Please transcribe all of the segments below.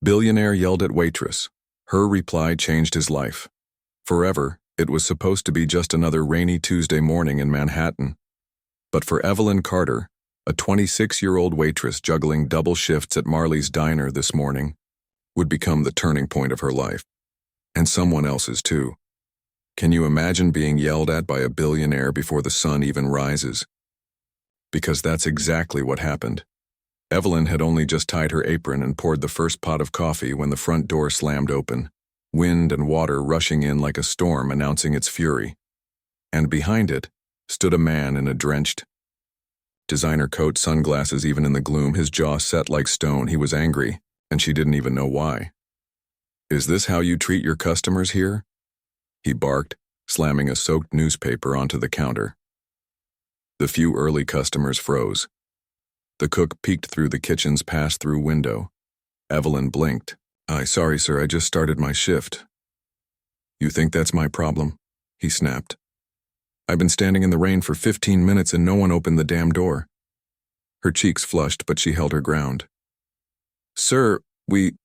Billionaire yelled at Waitress. Her reply changed his life. Forever, it was supposed to be just another rainy Tuesday morning in Manhattan. But for Evelyn Carter, a 26-year-old waitress juggling double shifts at Marley's Diner this morning, would become the turning point of her life. And someone else's too. Can you imagine being yelled at by a billionaire before the sun even rises? Because that's exactly what happened. Evelyn had only just tied her apron and poured the first pot of coffee when the front door slammed open, wind and water rushing in like a storm announcing its fury. And behind it stood a man in a drenched designer coat, sunglasses. Even in the gloom, his jaw set like stone. He was angry, and she didn't even know why. "Is this how you treat your customers here?" he barked, slamming a soaked newspaper onto the counter. The few early customers froze. The cook peeked through the kitchen's pass-through window. Evelyn blinked. Sorry, sir, I just started my shift." "You think that's my problem?" he snapped. "I've been standing in the rain for 15 minutes and no one opened the damn door." Her cheeks flushed, but she held her ground. "Sir, we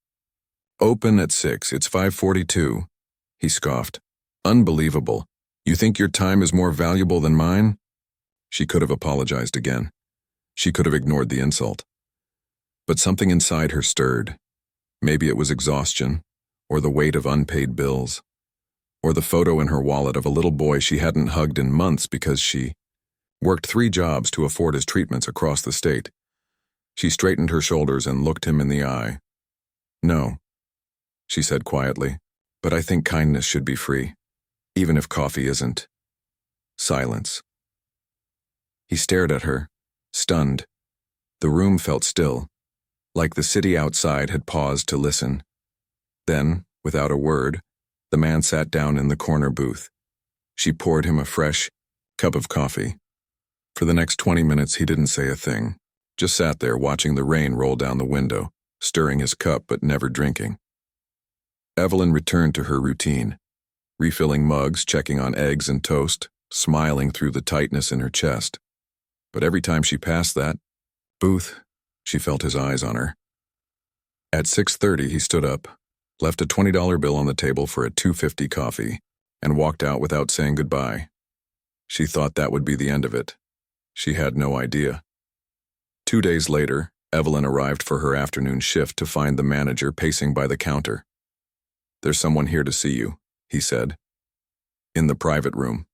open at 6. It's 5:42. He scoffed. "Unbelievable. You think your time is more valuable than mine?" She could have apologized again. She could have ignored the insult. But something inside her stirred. Maybe it was exhaustion, or the weight of unpaid bills, or the photo in her wallet of a little boy she hadn't hugged in months because she worked 3 jobs to afford his treatments across the state. She straightened her shoulders and looked him in the eye. "No," she said quietly, "but I think kindness should be free, even if coffee isn't." Silence. He stared at her, stunned. The room felt still, like the city outside had paused to listen. Then, without a word, the man sat down in the corner booth. She poured him a fresh cup of coffee. For the next 20 minutes he didn't say a thing, just sat there watching the rain roll down the window, stirring his cup but never drinking. Evelyn returned to her routine, refilling mugs, checking on eggs and toast, smiling through the tightness in her chest. But every time she passed that booth, she felt his eyes on her. At 6:30 he stood up, left a $20 bill on the table for a $2.50 coffee, and walked out without saying goodbye. She thought that would be the end of it. She had no idea. 2 days later, Evelyn arrived for her afternoon shift to find the manager pacing by the counter. "There's someone here to see you," he said. "In the private room."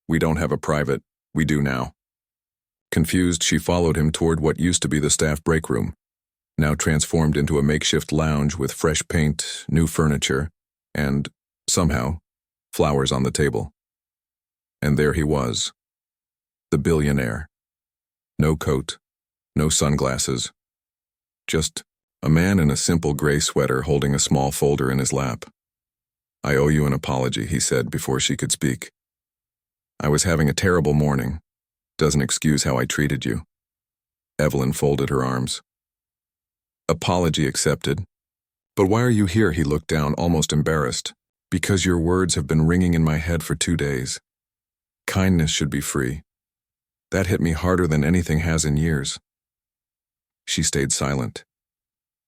"We don't have a private, we do now." Confused, she followed him toward what used to be the staff break room, now transformed into a makeshift lounge with fresh paint, new furniture, and, somehow, flowers on the table. And there he was, the billionaire. No coat, no sunglasses, just a man in a simple gray sweater holding a small folder in his lap. "I owe you an apology," he said before she could speak. "I was having a terrible morning. Doesn't excuse how I treated you." Evelyn folded her arms. "Apology accepted. But why are you here?" He looked down, almost embarrassed. "Because your words have been ringing in my head for 2 days. Kindness should be free. That hit me harder than anything has in years." She stayed silent.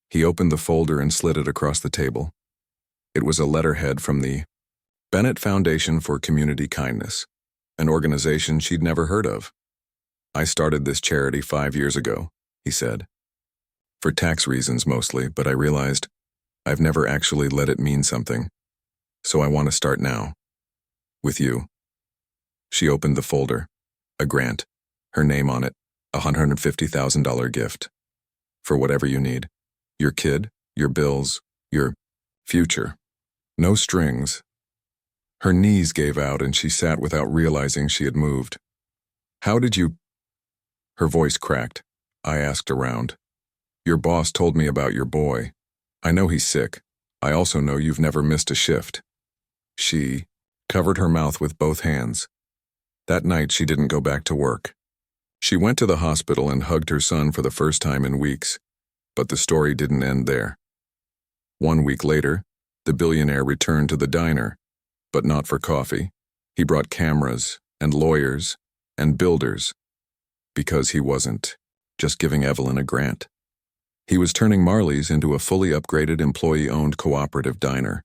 He opened the folder and slid it across the table. It was a letterhead from the Bennett Foundation for Community Kindness, an organization she'd never heard of. "I started this charity 5 years ago," he said. "For tax reasons mostly, but I realized I've never actually let it mean something. So I want to start now. With you." She opened the folder. A grant. Her name on it. A $150,000 gift. "For whatever you need. Your kid, your bills, your future. No strings." Her knees gave out and she sat without realizing she had moved. "How did you—" Her voice cracked. "I asked around. Your boss told me about your boy. I know he's sick. I also know you've never missed a shift." She covered her mouth with both hands. That night she didn't go back to work. She went to the hospital and hugged her son for the first time in weeks. But the story didn't end there. 1 week later, the billionaire returned to the diner, but not for coffee. He brought cameras and lawyers and builders, because he wasn't just giving Evelyn a grant. He was turning Marley's into a fully upgraded employee-owned cooperative diner.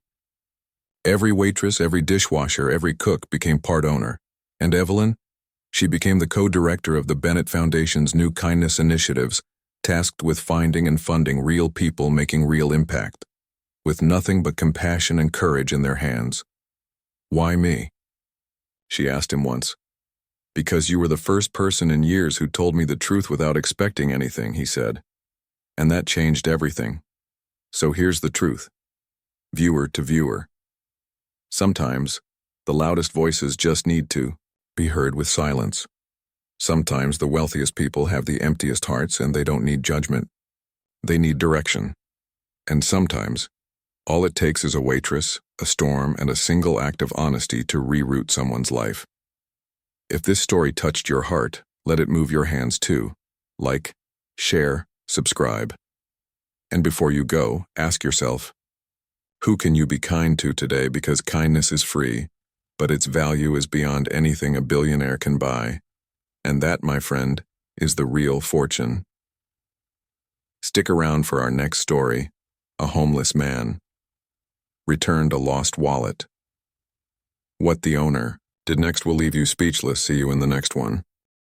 Every waitress, every dishwasher, every cook became part owner. And Evelyn? She became the co-director of the Bennett Foundation's new kindness initiatives, tasked with finding and funding real people making real impact, with nothing but compassion and courage in their hands. "Why me?" she asked him once. "Because you were the first person in years who told me the truth without expecting anything," he said. "And that changed everything. So here's the truth. Viewer to viewer. Sometimes, the loudest voices just need to be heard with silence. Sometimes the wealthiest people have the emptiest hearts and they don't need judgment. They need direction. And sometimes, all it takes is a waitress, a storm, and a single act of honesty to reroute someone's life. If this story touched your heart, let it move your hands too. Like, share, subscribe. And before you go, ask yourself, who can you be kind to today, because kindness is free, but its value is beyond anything a billionaire can buy. And that, my friend, is the real fortune. Stick around for our next story, a homeless man returned a lost wallet. What the owner did next will leave you speechless. See you in the next one.